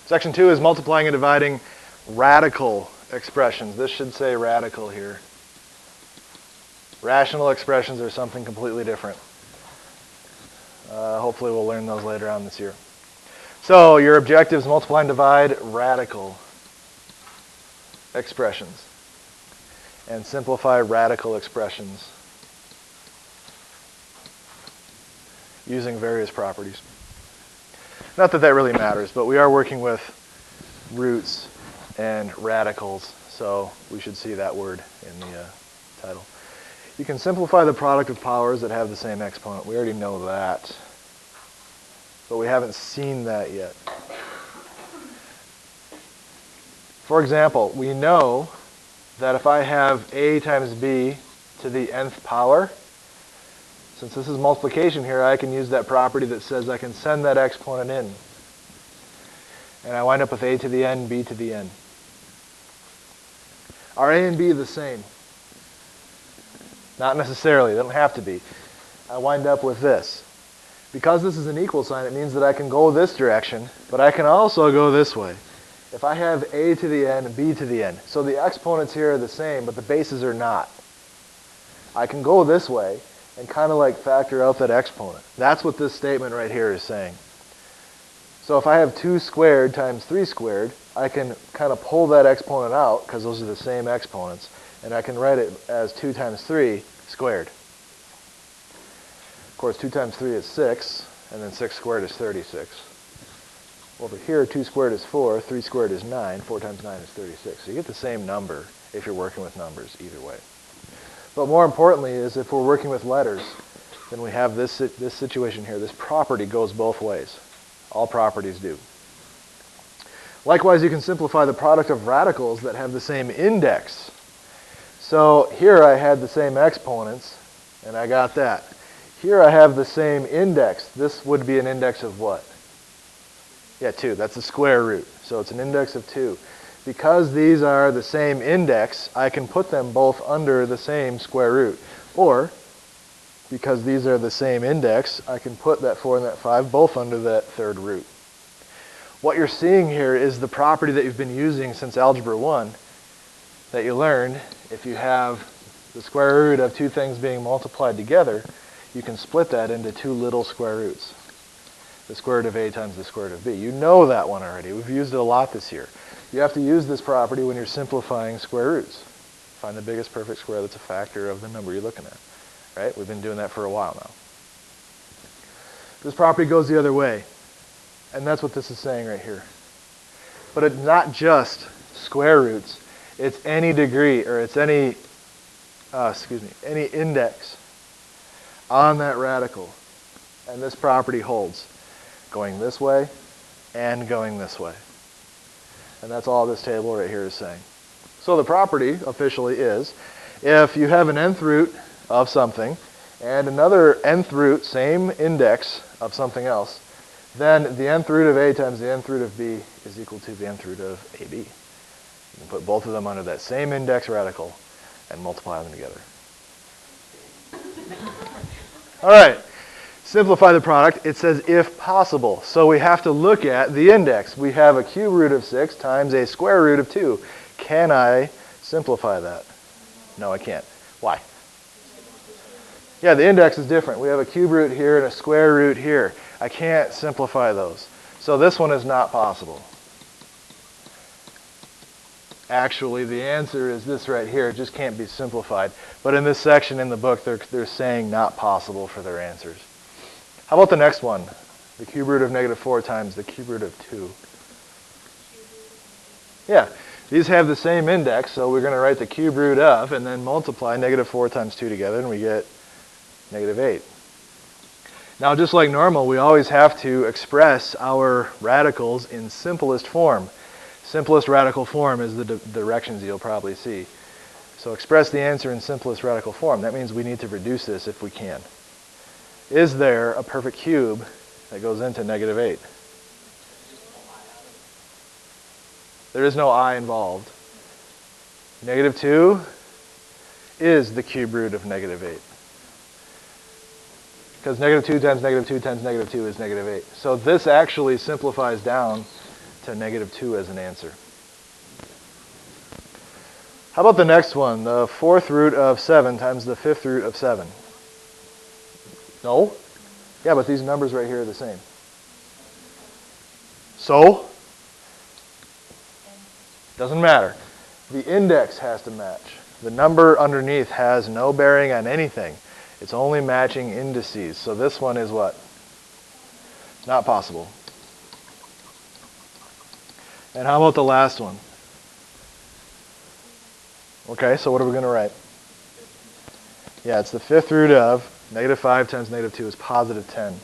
Section 2 is multiplying and dividing radical expressions. This should say radical here. Rational expressions are something completely different. Hopefully we'll learn those later on this year. So your objective is multiply and divide radical expressions and simplify radical expressions using various properties. Not that that really matters, but we are working with roots and radicals, so we should see that word in the title. You can simplify the product of powers that have the same exponent. We already know that, but we haven't seen that yet. For example, we know that if I have a times b to the nth power, since this is multiplication here, I can use that property that says I can send that exponent in. And I wind up with a to the n, b to the n. Are a and b the same? Not necessarily. They don't have to be. I wind up with this. Because this is an equal sign, it means that I can go this direction, but I can also go this way. If I have a to the n and b to the n, so the exponents here are the same, but the bases are not. I can go this way and kind of like factor out that exponent. That's what this statement right here is saying. So if I have 2 squared times 3 squared, I can kind of pull that exponent out, because those are the same exponents, and I can write it as 2 times 3 squared. Of course, 2 times 3 is 6, and then 6 squared is 36. Over here, 2 squared is 4, 3 squared is 9, 4 times 9 is 36. So you get the same number if you're working with numbers either way. But more importantly is if we're working with letters, then we have this situation here. This property goes both ways. All properties do. Likewise, you can simplify the product of radicals that have the same index. So here I had the same exponents, and I got that. Here I have the same index. This would be an index of what? Yeah, 2. That's the square root. So it's an index of 2. Because these are the same index, I can put them both under the same square root. Or, because these are the same index, I can put that 4 and that 5 both under that third root. What you're seeing here is the property that you've been using since Algebra 1 that you learned. If you have the square root of 2 things being multiplied together, you can split that into 2 little square roots. The square root of a times the square root of b. You know that one already. We've used it a lot this year. You have to use this property when you're simplifying square roots. Find the biggest perfect square that's a factor of the number you're looking at. Right? We've been doing that for a while now. This property goes the other way. And that's what this is saying right here. But it's not just square roots. It's any degree, or it's any index on that radical. And this property holds. Going this way and going this way. And that's all this table right here is saying. So the property officially is, if you have an nth root of something and another nth root, same index of something else, then the nth root of a times the nth root of b is equal to the nth root of ab. You can put both of them under that same index radical and multiply them together. All right. Simplify the product. It says if possible. So we have to look at the index. We have a cube root of 6 times a square root of 2. Can I simplify that? No, I can't. Why? Yeah, the index is different. We have a cube root here and a square root here. I can't simplify those. So this one is not possible. Actually, the answer is this right here. It just can't be simplified. But in this section in the book, they're saying not possible for their answers. How about the next one? The cube root of negative 4 times the cube root of 2. Yeah, these have the same index, so we're going to write the cube root of and then multiply negative 4 times 2 together, and we get negative 8. Now, just like normal, we always have to express our radicals in simplest form. Simplest radical form is the directions you'll probably see. So express the answer in simplest radical form. That means we need to reduce this if we can. Is there a perfect cube that goes into negative 8? There is no I involved. Negative 2 is the cube root of negative 8. Because negative 2 times negative 2 times negative 2 is negative 8. So this actually simplifies down to negative 2 as an answer. How about the next one? The 4th root of 7 times the 5th root of 7. No? Yeah, but these numbers right here are the same. So? Doesn't matter. The index has to match. The number underneath has no bearing on anything. It's only matching indices. So this one is what? Not possible. And how about the last one? Okay, so what are we going to write? Yeah, it's the 5th root of negative 5 times negative 2 is positive 10.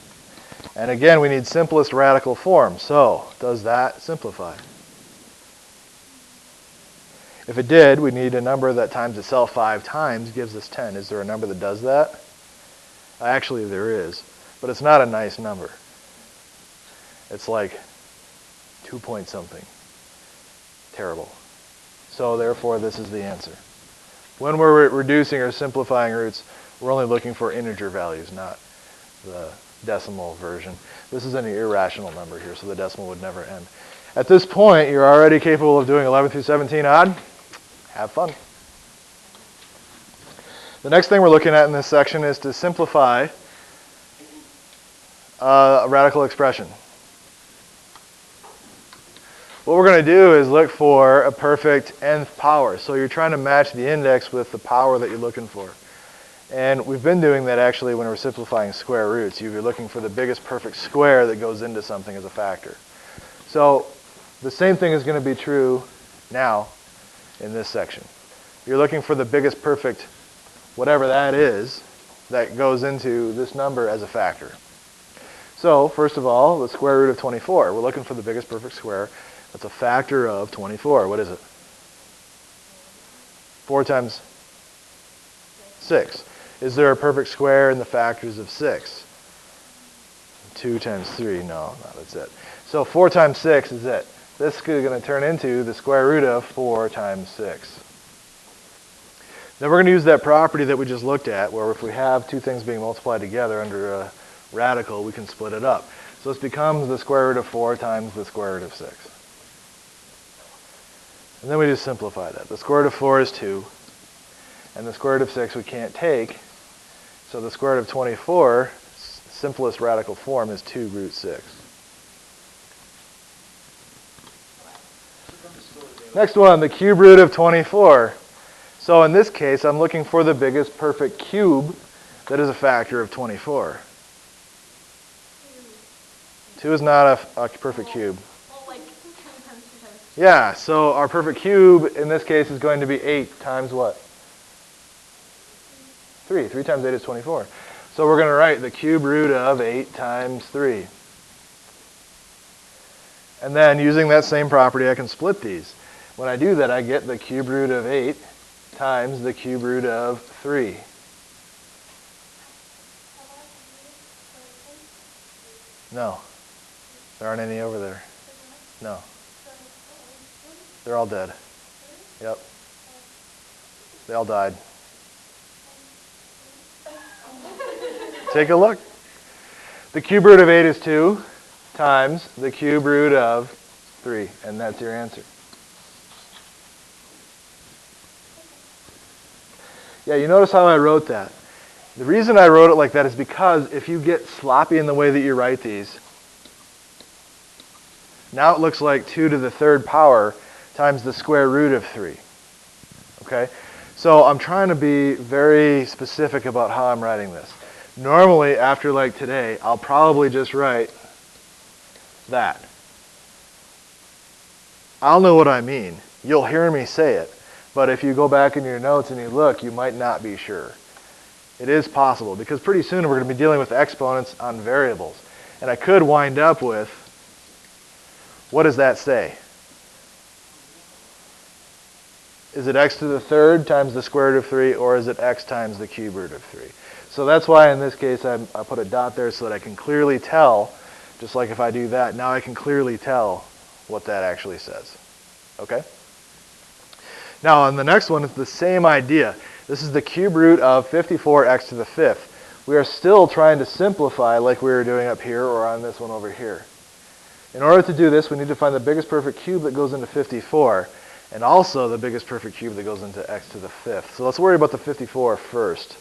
And again, we need simplest radical form. So, does that simplify? If it did, we need a number that times itself 5 times gives us 10. Is there a number that does that? Actually, there is. But it's not a nice number. It's like 2 point something. Terrible. So therefore, this is the answer. When we're reducing or simplifying roots, we're only looking for integer values, not the decimal version. This is an irrational number here, so the decimal would never end. At this point, you're already capable of doing 11 through 17 odd. Have fun. The next thing we're looking at in this section is to simplify a radical expression. What we're going to do is look for a perfect nth power. So you're trying to match the index with the power that you're looking for. And we've been doing that actually when we're simplifying square roots. You're looking for the biggest perfect square that goes into something as a factor. So the same thing is going to be true now in this section. You're looking for the biggest perfect, whatever that is, that goes into this number as a factor. So first of all, the square root of 24. We're looking for the biggest perfect square. That's a factor of 24. What is it? 4 times 6. Is there a perfect square in the factors of 6? 2 times 3. No, that's it. So 4 times 6 is it. This is going to turn into the square root of 4 times 6. Then we're going to use that property that we just looked at, where if we have two things being multiplied together under a radical, we can split it up. So this becomes the square root of 4 times the square root of 6. And then we just simplify that. The square root of 4 is 2, and the square root of 6 we can't take. So the square root of 24, simplest radical form, is 2 root 6. Next one, the cube root of 24. So in this case, I'm looking for the biggest perfect cube that is a factor of 24. 2 is not a perfect cube. Yeah, so our perfect cube in this case is going to be 8 times what? 3. 3 times 8 is 24. So we're going to write the cube root of 8 times 3. And then using that same property, I can split these. When I do that, I get the cube root of 8 times the cube root of 3. No. There aren't any over there. No. They're all dead. Yep. They all died. Take a look. The cube root of 8 is 2 times the cube root of 3, and that's your answer. Yeah, you notice how I wrote that. The reason I wrote it like that is because if you get sloppy in the way that you write these, now it looks like 2 to the 3rd power times the square root of 3. Okay? So I'm trying to be very specific about how I'm writing this. Normally, after like today, I'll probably just write that. I'll know what I mean. You'll hear me say it. But if you go back in your notes and you look, you might not be sure. It is possible, because pretty soon we're going to be dealing with exponents on variables. And I could wind up with, what does that say? Is it x to the 3rd times the square root of 3, or is it x times the cube root of 3? So that's why in this case I put a dot there so that I can clearly tell, just like if I do that, now I can clearly tell what that actually says. Okay? Now on the next one, it's the same idea. This is the cube root of 54x to the 5th. We are still trying to simplify like we were doing up here or on this one over here. In order to do this, we need to find the biggest perfect cube that goes into 54, and also the biggest perfect cube that goes into x to the 5th. So let's worry about the 54 first.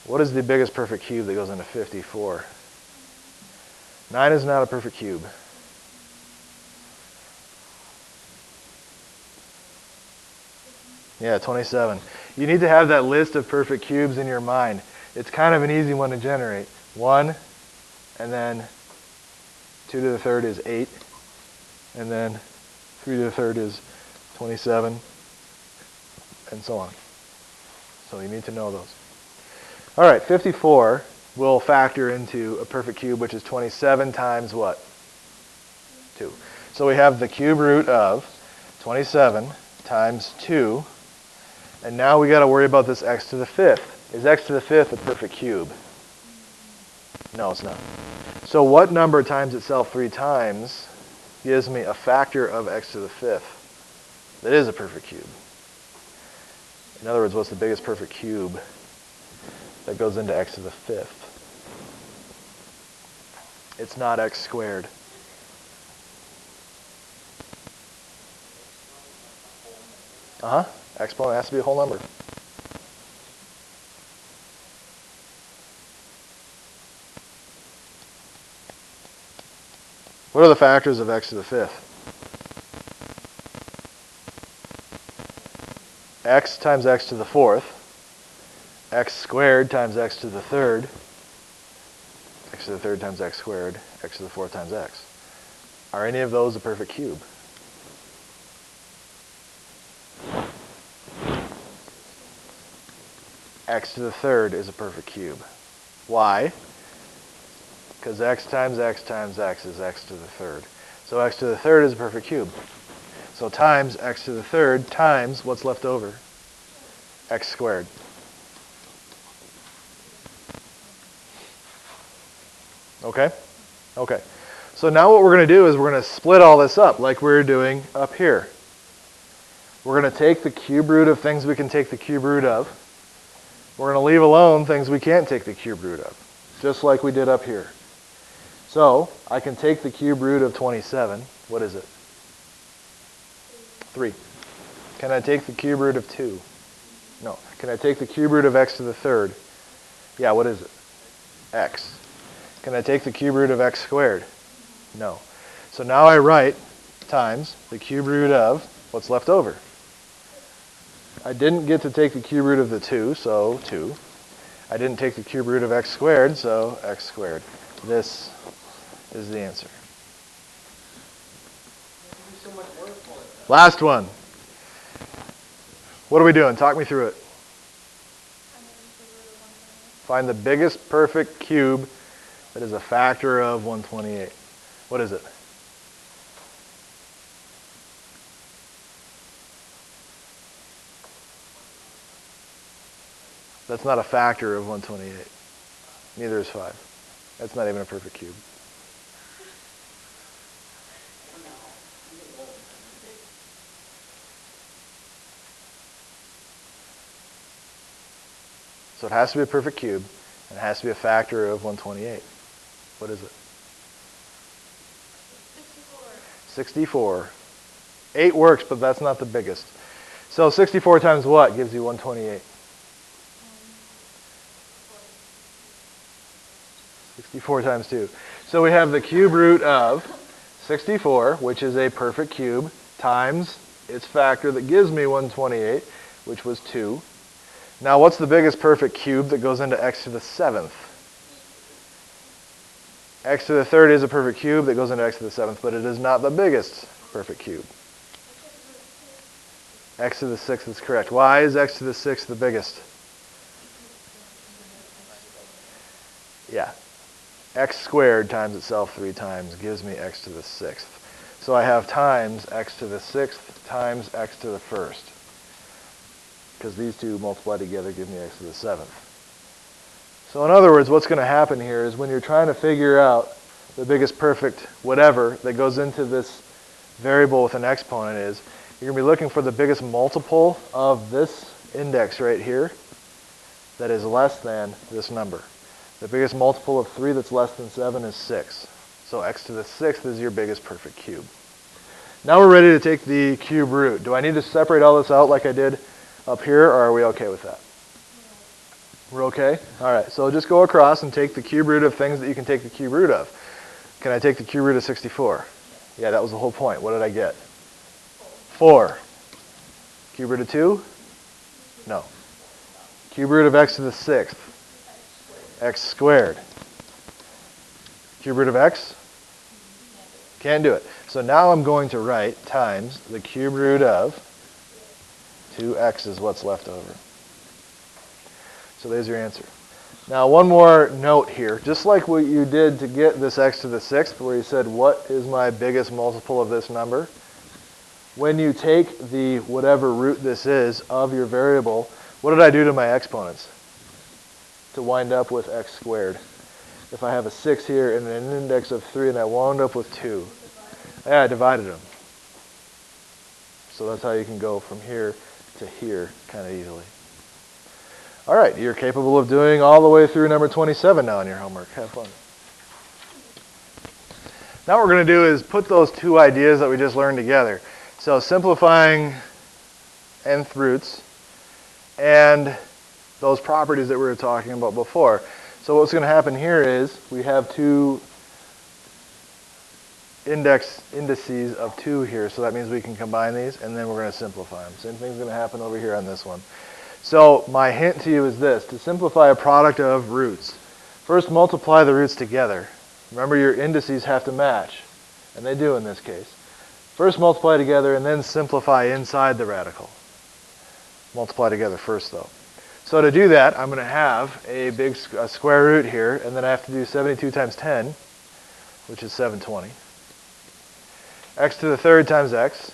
What is the biggest perfect cube that goes into 54? 9 is not a perfect cube. Yeah, 27. You need to have that list of perfect cubes in your mind. It's kind of an easy one to generate. 1, and then 2 to the third is 8, and then 3 to the third is 27, and so on. So you need to know those. All right, 54 will factor into a perfect cube, which is 27 times what? 2. So we have the cube root of 27 times 2, and now we got to worry about this x to the 5th. Is x to the 5th a perfect cube? No, it's not. So what number times itself 3 times gives me a factor of x to the 5th that is a perfect cube? In other words, what's the biggest perfect cube that goes into x to the 5th? It's not x squared. Exponent has to be a whole number. What are the factors of x to the 5th? X times x to the 4th, x squared times x to the 3rd, x to the 3rd times x squared, x to the 4th times x. Are any of those a perfect cube? X to the 3rd is a perfect cube. Why? Because x times x times x is x to the 3rd. So x to the 3rd is a perfect cube. So times x to the 3rd times what's left over? X squared. Okay? Okay. So now what we're going to do is we're going to split all this up like we were doing up here. We're going to take the cube root of things we can take the cube root of. We're going to leave alone things we can't take the cube root of, just like we did up here. So I can take the cube root of 27. What is it? 3. Can I take the cube root of 2? No. Can I take the cube root of x to the 3rd? Yeah, what is it? X. Can I take the cube root of x squared? No. So now I write times the cube root of what's left over. I didn't get to take the cube root of the 2, so 2. I didn't take the cube root of x squared, so x squared. This is the answer. Last one. What are we doing? Talk me through it. Find the biggest perfect cube that is a factor of 128. What is it? That's not a factor of 128. Neither is 5. That's not even a perfect cube. So it has to be a perfect cube, and it has to be a factor of 128. What is it? 64. 8 works, but that's not the biggest. So 64 times what gives you 128? 64 times 2. So we have the cube root of 64, which is a perfect cube, times its factor that gives me 128, which was 2. Now what's the biggest perfect cube that goes into x to the 7th? X to the 3rd is a perfect cube that goes into x to the 7th, but it is not the biggest perfect cube. X to the 6th is correct. Why is x to the 6th the biggest? Yeah. X squared times itself 3 times gives me x to the 6th. So I have times x to the 6th times x to the 1st. Because these two multiply together give me x to the 7th. So in other words, what's going to happen here is when you're trying to figure out the biggest perfect whatever that goes into this variable with an exponent is, you're going to be looking for the biggest multiple of this index right here that is less than this number. The biggest multiple of 3 that's less than 7 is 6. So x to the 6th is your biggest perfect cube. Now we're ready to take the cube root. Do I need to separate all this out like I did up here, or are we okay with that? We're okay? All right, so just go across and take the cube root of things that you can take the cube root of. Can I take the cube root of 64? Yeah, that was the whole point. What did I get? 4. Cube root of 2? No. Cube root of x to the 6th? X squared. Cube root of x? Can't do it. So now I'm going to write times the cube root of 2x is what's left over. So there's your answer. Now one more note here. Just like what you did to get this x to the 6th, where you said, what is my biggest multiple of this number? When you take the whatever root this is of your variable, what did I do to my exponents to wind up with x squared? If I have a 6 here and an index of 3 and I wound up with 2, yeah, I divided them. So that's how you can go from here to here kind of easily. All right, you're capable of doing all the way through number 27 now in your homework. Have fun. Now what we're going to do is put those two ideas that we just learned together. So simplifying nth roots and those properties that we were talking about before. So what's going to happen here is we have two indices of 2 here, so that means we can combine these, and then we're going to simplify them. Same thing's going to happen over here on this one. So my hint to you is this: to simplify a product of roots, first multiply the roots together. Remember, your indices have to match, and they do in this case. First multiply together and then simplify inside the radical. Multiply together first though. So to do that, I'm going to have a big square root here, and then I have to do 72 times 10, which is 720. X to the 3rd times x,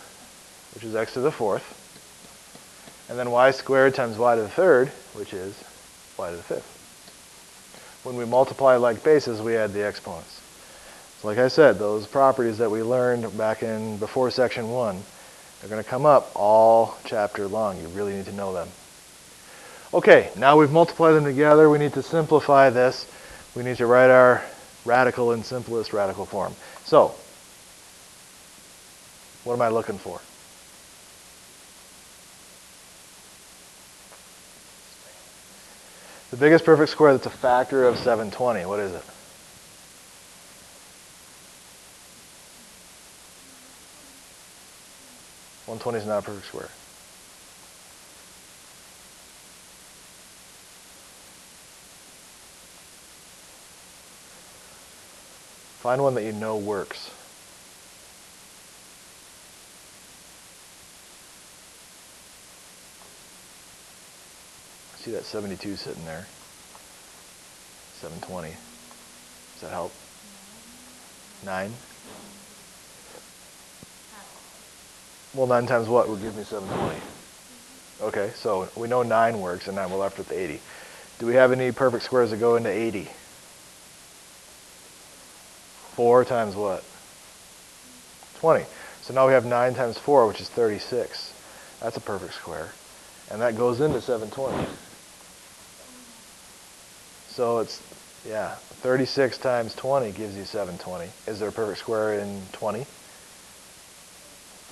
which is x to the 4th. And then y squared times y to the 3rd, which is y to the 5th. When we multiply like bases, we add the exponents. So like I said, those properties that we learned back in before section 1, they're going to come up all chapter long. You really need to know them. Okay, now we've multiplied them together. We need to simplify this. We need to write our radical in simplest radical form. So, what am I looking for? The biggest perfect square that's a factor of 720. What is it? $120 is not a perfect square. Find one that you know works. See that 72 sitting there. 720. Does that help? 9? Well, 9 times what would give me 720? Okay, so we know 9 works, and now we're left with 80. Do we have any perfect squares that go into 80? 4 times what? 20. So now we have 9 times 4, which is 36. That's a perfect square. And that goes into 720. So it's, yeah, 36 times 20 gives you 720. Is there a perfect square in 20?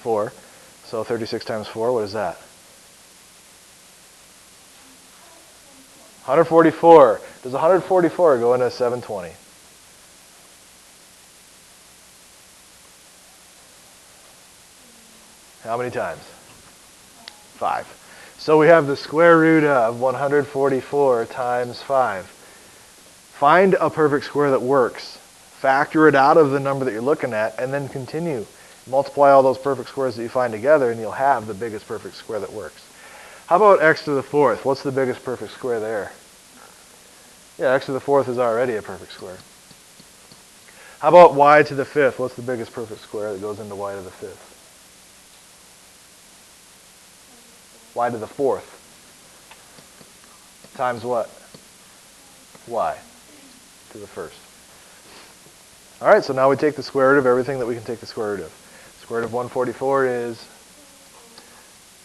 4. So 36 times 4, what is that? 144. Does 144 go into 720? How many times? 5. So we have the square root of 144 times 5. Find a perfect square that works. Factor it out of the number that you're looking at, and then continue. Multiply all those perfect squares that you find together, and you'll have the biggest perfect square that works. How about x to the 4th? What's the biggest perfect square there? Yeah, x to the 4th is already a perfect square. How about y to the 5th? What's the biggest perfect square that goes into y to the 5th? Y to the 4th times what? Y to the 1st. All right, so now we take the square root of everything that we can take the square root of. Square root of 144 is,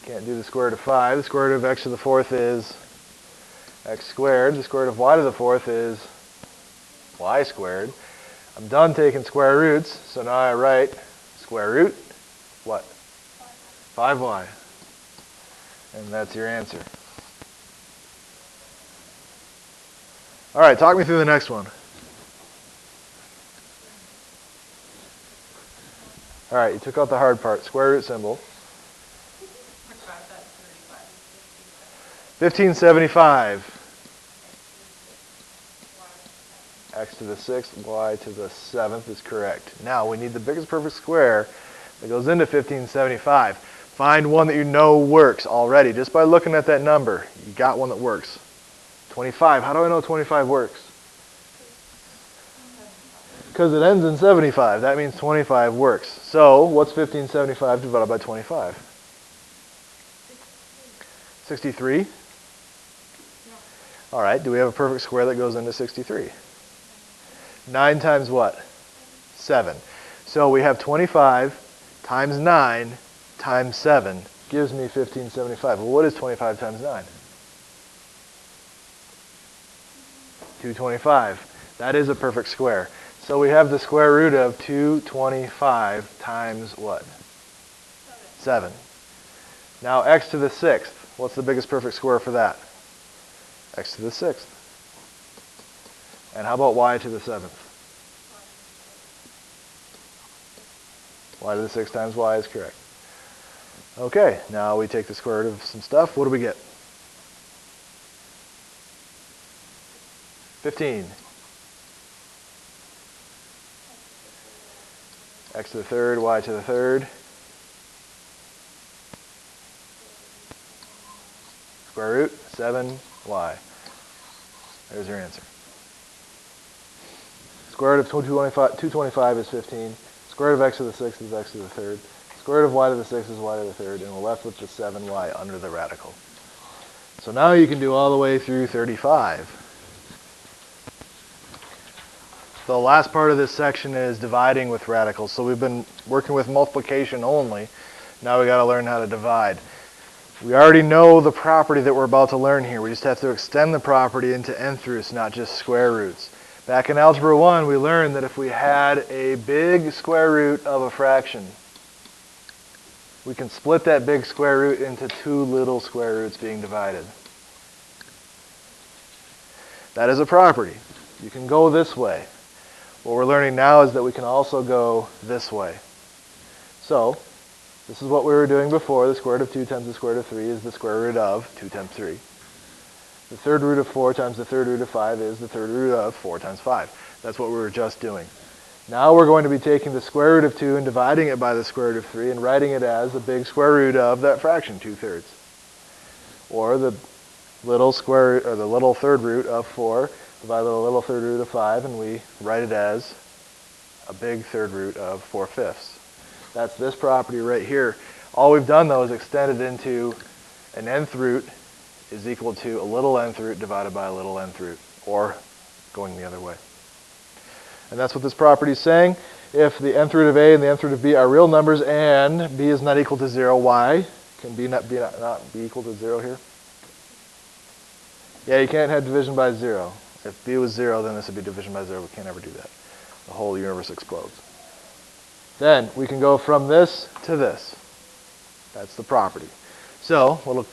can't do the square root of 5. The square root of x to the 4th is x squared. The square root of y to the 4th is y squared. I'm done taking square roots, so now I write square root, what? 5y. And that's your answer. All right, talk me through the next one. All right, you took out the hard part, square root symbol. 1575. X to the 6th, y to the 7th is correct. Now, we need the biggest perfect square that goes into 1575. Find one that you know works already. Just by looking at that number, you got one that works. 25. How do I know 25 works? Because it ends in 75. That means 25 works. So, what's 1575 divided by 25? 63? All right, do we have a perfect square that goes into 63? 9 times what? 7. So we have 25 times 9 times 7 gives me 1575. Well, what is 25 times 9? 225. That is a perfect square. So we have the square root of 225 times what? 7. Now x to the 6th. What's the biggest perfect square for that? X to the 6th. And how about y to the 7th? Y to the 6 times y is correct. Okay, now we take the square root of some stuff. What do we get? 15. X to the 3rd, y to the 3rd. Square root, 7y. There's your answer. Square root of 225 is 15. Square root of x to the 6th is x to the 3rd. Square root of y to the 6th is y to the 3rd. And we're left with the 7y under the radical. So now you can do all the way through 35. The last part of this section is dividing with radicals. So we've been working with multiplication only. Now we got to learn how to divide. We already know the property that we're about to learn here. We just have to extend the property into nth roots, not just square roots. Back in Algebra 1, we learned that if we had a big square root of a fraction, we can split that big square root into two little square roots being divided. That is a property. You can go this way. What we're learning now is that we can also go this way. So, this is what we were doing before. The square root of 2 times the square root of 3 is the square root of 2 times 3. The third root of 4 times the third root of 5 is the third root of 4 times 5. That's what we were just doing. Now we're going to be taking the square root of 2 and dividing it by the square root of 3 and writing it as the big square root of that fraction, 2/3. Or the little square, or the little third root of 4 divided by the little third root of 5, and we write it as a big third root of 4/5. That's this property right here. All we've done, though, is extend it into an nth root is equal to a little nth root divided by a little nth root, or going the other way. And that's what this property is saying. If the nth root of a and the nth root of b are real numbers and b is not equal to 0, why can b not be equal to 0 here? Yeah, you can't have division by 0. If b was 0, then this would be division by 0. We can't ever do that. The whole universe explodes. Then we can go from this to this. That's the property. So, a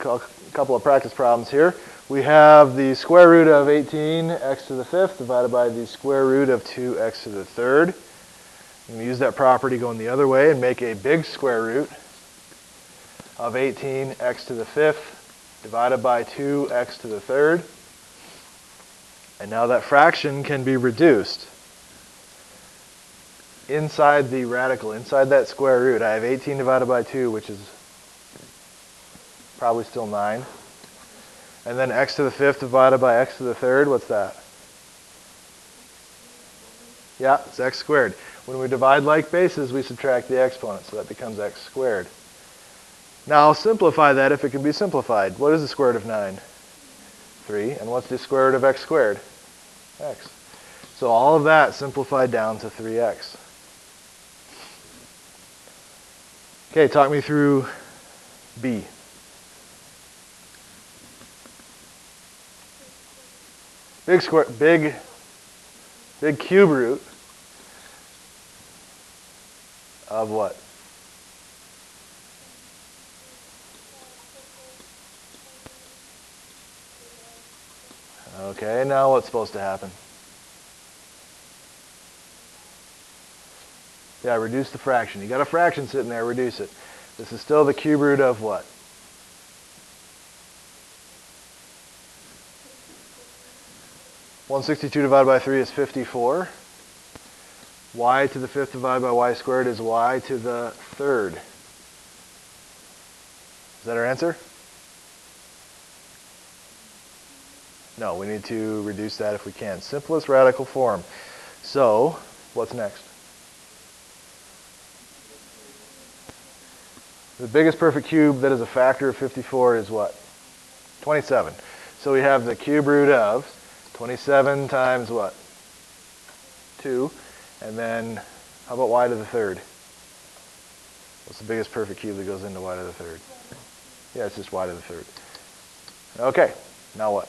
couple of practice problems here. We have the square root of 18, x to the 5th, divided by the square root of 2x to the 3rd. I'm going to use that property going the other way and make a big square root of 18, x to the 5th, divided by 2x to the 3rd. And now that fraction can be reduced. Inside the radical, inside that square root, I have 18 divided by 2, which is probably still 9. And then x to the 5th divided by x to the 3rd, what's that? Yeah, it's x squared. When we divide like bases, we subtract the exponent, so that becomes x squared. Now I'll simplify that if it can be simplified. What is the square root of 9? 3. And what's the square root of x squared? X. So all of that simplified down to 3x. Okay, talk me through B. Big cube root of what? Okay, now what's supposed to happen? Yeah, reduce the fraction. You got a fraction sitting there, reduce it. This is still the cube root of what? (162) divided by 3 is 54. Y to the 5th divided by y squared is y to the 3rd. Is that our answer? No, we need to reduce that if we can. Simplest radical form. So, what's next? The biggest perfect cube that is a factor of 54 is what? 27. So we have the cube root of 27 times what? 2. And then, how about y to the 3rd? What's the biggest perfect cube that goes into y to the 3rd? Yeah, it's just y to the 3rd. Okay, now what?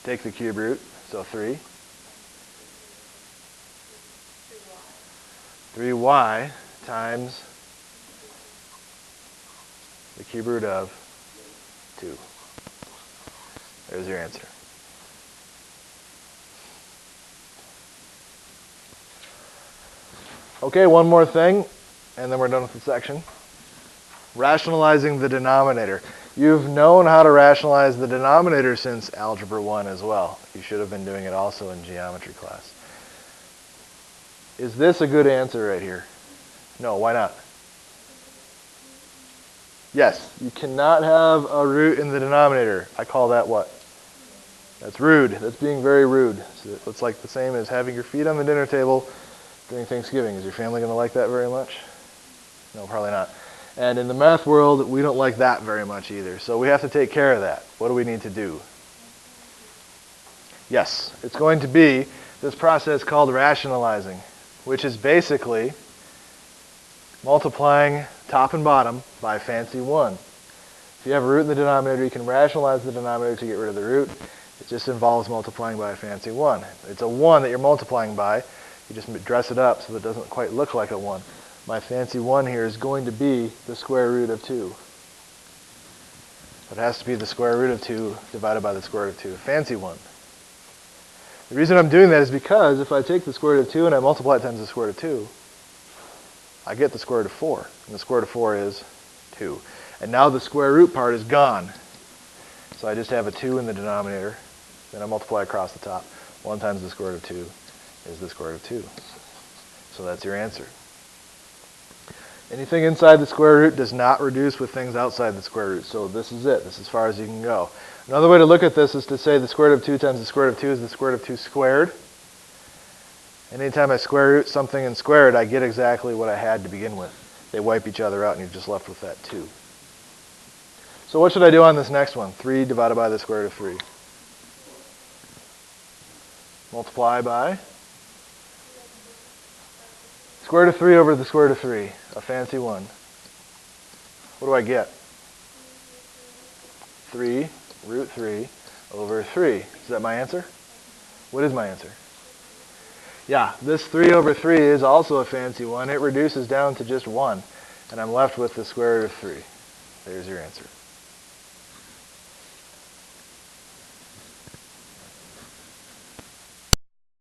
Take the cube root, so 3. 3y times the cube root of 2. There's your answer. Okay, one more thing, and then we're done with the section. Rationalizing the denominator. You've known how to rationalize the denominator since Algebra 1 as well. You should have been doing it also in geometry class. Is this a good answer right here? No, why not? Yes, you cannot have a root in the denominator. I call that what? That's rude. That's being very rude. So it's like the same as having your feet on the dinner table during Thanksgiving. Is your family going to like that very much? No, probably not. And in the math world, we don't like that very much either. So we have to take care of that. What do we need to do? Yes, it's going to be this process called rationalizing, which is basically multiplying top and bottom by fancy 1. If you have a root in the denominator, you can rationalize the denominator to get rid of the root. It just involves multiplying by a fancy 1. It's a 1 that you're multiplying by. You just dress it up so that it doesn't quite look like a 1. My fancy 1 here is going to be the square root of 2. It has to be the square root of 2 divided by the square root of 2, a fancy 1. The reason I'm doing that is because if I take the square root of 2 and I multiply it times the square root of 2, I get the square root of 4. And the square root of 4 is 2. And now the square root part is gone. So I just have a 2 in the denominator. Then I multiply across the top. 1 times the square root of 2 is the square root of 2. So that's your answer. Anything inside the square root does not reduce with things outside the square root. So this is it. This is as far as you can go. Another way to look at this is to say the square root of 2 times the square root of 2 is the square root of 2 squared. Anytime I square root something and square it, I get exactly what I had to begin with. They wipe each other out and you're just left with that 2. So what should I do on this next one? 3 divided by the square root of 3. Multiply by square root of 3 over the square root of 3, a fancy 1. What do I get? 3 root 3 over 3. Is that my answer? What is my answer? Yeah, this 3 over 3 is also a fancy 1. It reduces down to just 1, and I'm left with the square root of 3. There's your answer.